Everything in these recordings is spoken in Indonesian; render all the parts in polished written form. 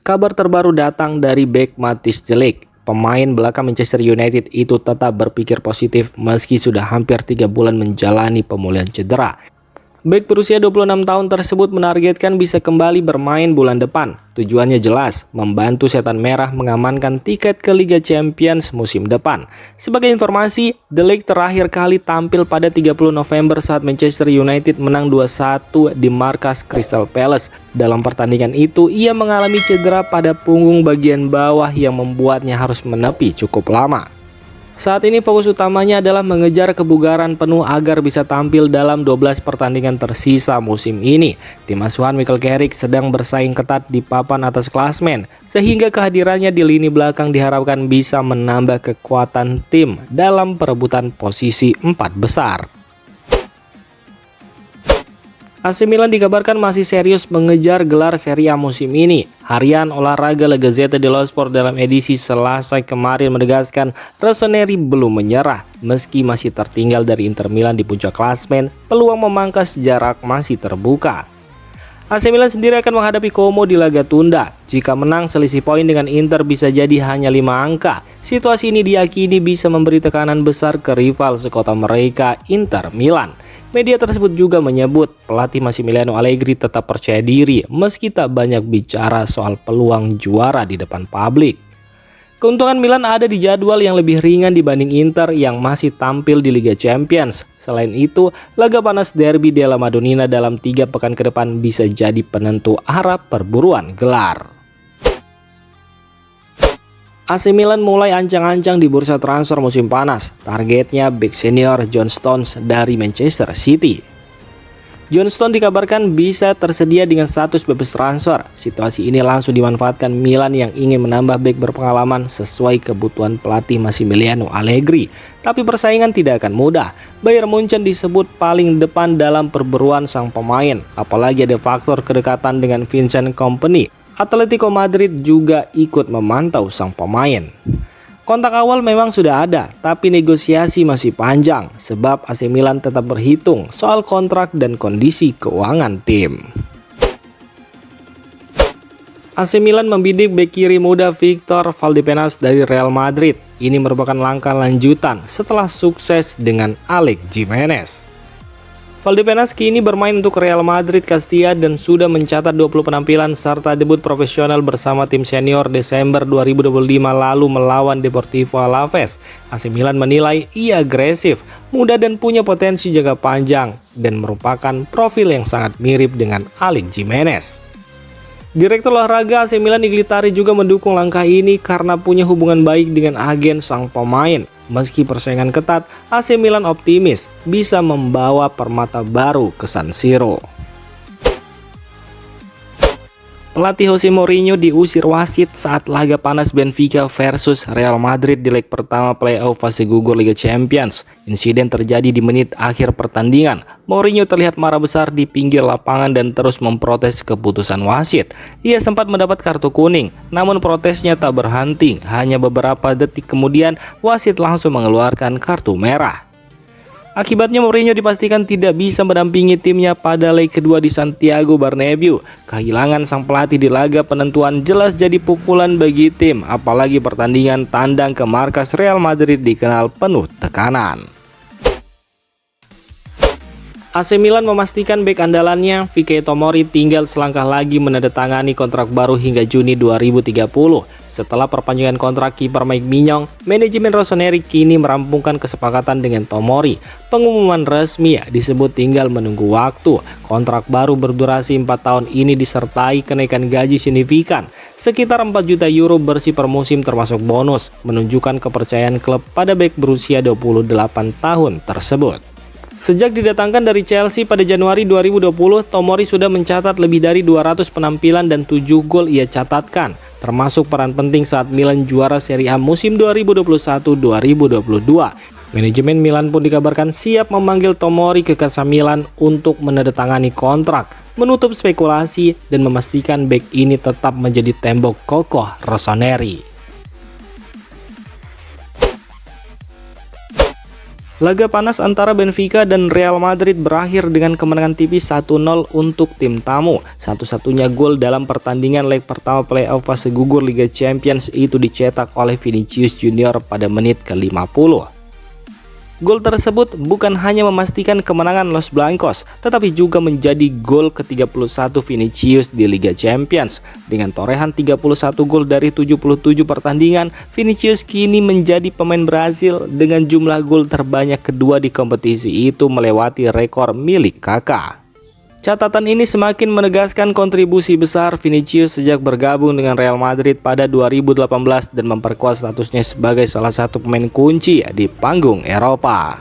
Kabar terbaru datang dari bek Matthijs de Ligt. Pemain belakang Manchester United itu tetap berpikir positif meski sudah hampir 3 bulan menjalani pemulihan cedera. Bek berusia 26 tahun tersebut menargetkan bisa kembali bermain bulan depan. Tujuannya jelas, membantu Setan Merah mengamankan tiket ke Liga Champions musim depan. Sebagai informasi, De Ligt terakhir kali tampil pada 30 November saat Manchester United menang 2-1 di markas Crystal Palace. Dalam pertandingan itu, ia mengalami cedera pada punggung bagian bawah yang membuatnya harus menepi cukup lama. Saat ini fokus utamanya adalah mengejar kebugaran penuh agar bisa tampil dalam 12 pertandingan tersisa musim ini. Tim asuhan Michael Carrick sedang bersaing ketat di papan atas klasmen, sehingga kehadirannya di lini belakang diharapkan bisa menambah kekuatan tim dalam perebutan posisi 4 besar. AC Milan dikabarkan masih serius mengejar gelar Serie A musim ini. Harian olahraga La Gazzetta dello Sport dalam edisi Selasa kemarin menegaskan Rossoneri belum menyerah. Meski masih tertinggal dari Inter Milan di puncak klasmen, peluang memangkas jarak masih terbuka. AC Milan sendiri akan menghadapi Como di laga tunda. Jika menang, selisih poin dengan Inter bisa jadi hanya 5 angka. Situasi ini diyakini bisa memberi tekanan besar ke rival sekota mereka, Inter Milan. Media tersebut juga menyebut pelatih Massimiliano Allegri tetap percaya diri meski tak banyak bicara soal peluang juara di depan publik. Keuntungan Milan ada di jadwal yang lebih ringan dibanding Inter yang masih tampil di Liga Champions. Selain itu, laga panas derby della Madonnina dalam 3 pekan ke depan bisa jadi penentu arah perburuan gelar. AC Milan mulai ancang-ancang di bursa transfer musim panas. Targetnya bek senior John Stones dari Manchester City. John Stones dikabarkan bisa tersedia dengan status bebas transfer. Situasi ini langsung dimanfaatkan Milan yang ingin menambah bek berpengalaman sesuai kebutuhan pelatih Massimiliano Allegri. Tapi persaingan tidak akan mudah. Bayern Munchen disebut paling depan dalam perburuan sang pemain. Apalagi ada faktor kedekatan dengan Vincent Kompany. Atletico Madrid juga ikut memantau sang pemain. Kontak awal memang sudah ada, tapi negosiasi masih panjang sebab AC Milan tetap berhitung soal kontrak dan kondisi keuangan tim. AC Milan membidik bek kiri muda Victor Valdepenas dari Real Madrid. Ini merupakan langkah lanjutan setelah sukses dengan Alex Jimenez. Valdepenas kini bermain untuk Real Madrid Castilla dan sudah mencatat 20 penampilan serta debut profesional bersama tim senior Desember 2025 lalu melawan Deportivo Alaves. AC Milan menilai ia agresif, muda dan punya potensi jangka panjang dan merupakan profil yang sangat mirip dengan Alex Jimenez. Direktur olahraga AC Milan Iglitari juga mendukung langkah ini karena punya hubungan baik dengan agen sang pemain. Meski persaingan ketat, AC Milan optimis bisa membawa permata baru ke San Siro. Pelatih Jose Mourinho diusir wasit saat laga panas Benfica versus Real Madrid di leg pertama playoff fase gugur Liga Champions. Insiden terjadi di menit akhir pertandingan. Mourinho terlihat marah besar di pinggir lapangan dan terus memprotes keputusan wasit. Ia sempat mendapat kartu kuning, namun protesnya tak berhenti. Hanya beberapa detik kemudian, wasit langsung mengeluarkan kartu merah. Akibatnya Mourinho dipastikan tidak bisa mendampingi timnya pada leg kedua di Santiago Bernabeu. Kehilangan sang pelatih di laga penentuan jelas jadi pukulan bagi tim, apalagi pertandingan tandang ke markas Real Madrid dikenal penuh tekanan. AC Milan memastikan bek andalannya Fikayo Tomori tinggal selangkah lagi menandatangani kontrak baru hingga Juni 2030. Setelah perpanjangan kontrak kiper Mike Maignan, manajemen Rossoneri kini merampungkan kesepakatan dengan Tomori. Pengumuman resmi disebut tinggal menunggu waktu. Kontrak baru berdurasi 4 tahun ini disertai kenaikan gaji signifikan, sekitar 4 juta euro bersih per musim termasuk bonus, menunjukkan kepercayaan klub pada bek berusia 28 tahun tersebut. Sejak didatangkan dari Chelsea pada Januari 2020, Tomori sudah mencatat lebih dari 200 penampilan dan 7 gol ia catatkan, termasuk peran penting saat Milan juara Serie A musim 2021-2022. Manajemen Milan pun dikabarkan siap memanggil Tomori ke Casa Milan untuk menandatangani kontrak, menutup spekulasi dan memastikan bek ini tetap menjadi tembok kokoh Rossoneri. Laga panas antara Benfica dan Real Madrid berakhir dengan kemenangan tipis 1-0 untuk tim tamu. Satu-satunya gol dalam pertandingan leg pertama playoff fase gugur Liga Champions itu dicetak oleh Vinicius Junior pada menit ke-50. Gol tersebut bukan hanya memastikan kemenangan Los Blancos, tetapi juga menjadi gol ke-31 Vinicius di Liga Champions. Dengan torehan 31 gol dari 77 pertandingan, Vinicius kini menjadi pemain Brasil dengan jumlah gol terbanyak kedua di kompetisi itu, melewati rekor milik Kaká. Catatan ini semakin menegaskan kontribusi besar Vinicius sejak bergabung dengan Real Madrid pada 2018 dan memperkuat statusnya sebagai salah satu pemain kunci di panggung Eropa.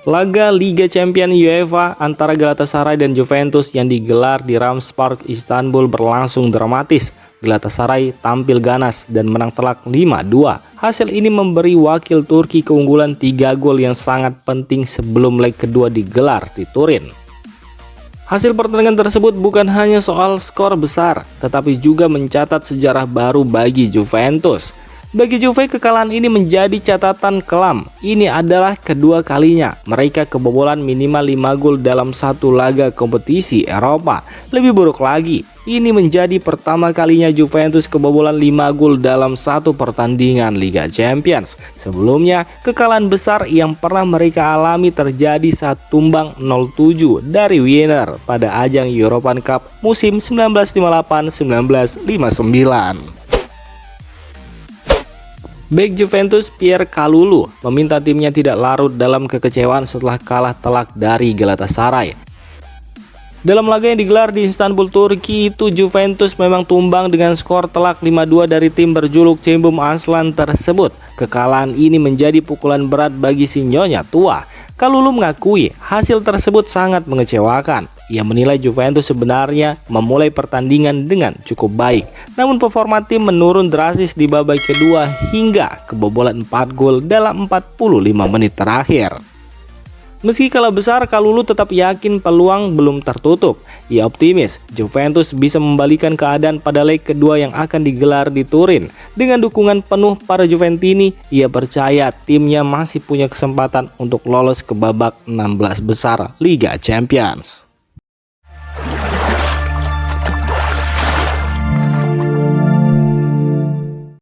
Laga Liga Champions UEFA antara Galatasaray dan Juventus yang digelar di Rams Park, Istanbul berlangsung dramatis. Galatasaray tampil ganas dan menang telak 5-2. Hasil ini memberi wakil Turki keunggulan 3 gol yang sangat penting sebelum leg kedua digelar di Turin. Hasil pertandingan tersebut bukan hanya soal skor besar, tetapi juga mencatat sejarah baru bagi Juventus. Bagi Juve, kekalahan ini menjadi catatan kelam. Ini adalah kedua kalinya mereka kebobolan minimal 5 gol dalam satu laga kompetisi Eropa. Lebih buruk lagi, ini menjadi pertama kalinya Juventus kebobolan 5 gol dalam satu pertandingan Liga Champions. Sebelumnya, kekalahan besar yang pernah mereka alami terjadi saat tumbang 0-7 dari Wiener pada ajang European Cup musim 1958-1959. Bek Juventus Pierre Kalulu meminta timnya tidak larut dalam kekecewaan setelah kalah telak dari Galatasaray. Dalam laga yang digelar di Istanbul, Turki itu, Juventus memang tumbang dengan skor telak 5-2 dari tim berjuluk Cembum Aslan tersebut. Kekalahan ini menjadi pukulan berat bagi si nyonya tua. Kalulu mengakui hasil tersebut sangat mengecewakan. Ia menilai Juventus sebenarnya memulai pertandingan dengan cukup baik, namun performa tim menurun drastis di babak kedua hingga kebobolan 4 gol dalam 45 menit terakhir. Meski kalah besar, Kalulu tetap yakin peluang belum tertutup. Ia optimis Juventus bisa membalikan keadaan pada leg kedua yang akan digelar di Turin. Dengan dukungan penuh para Juventini, ia percaya timnya masih punya kesempatan untuk lolos ke babak 16 besar Liga Champions.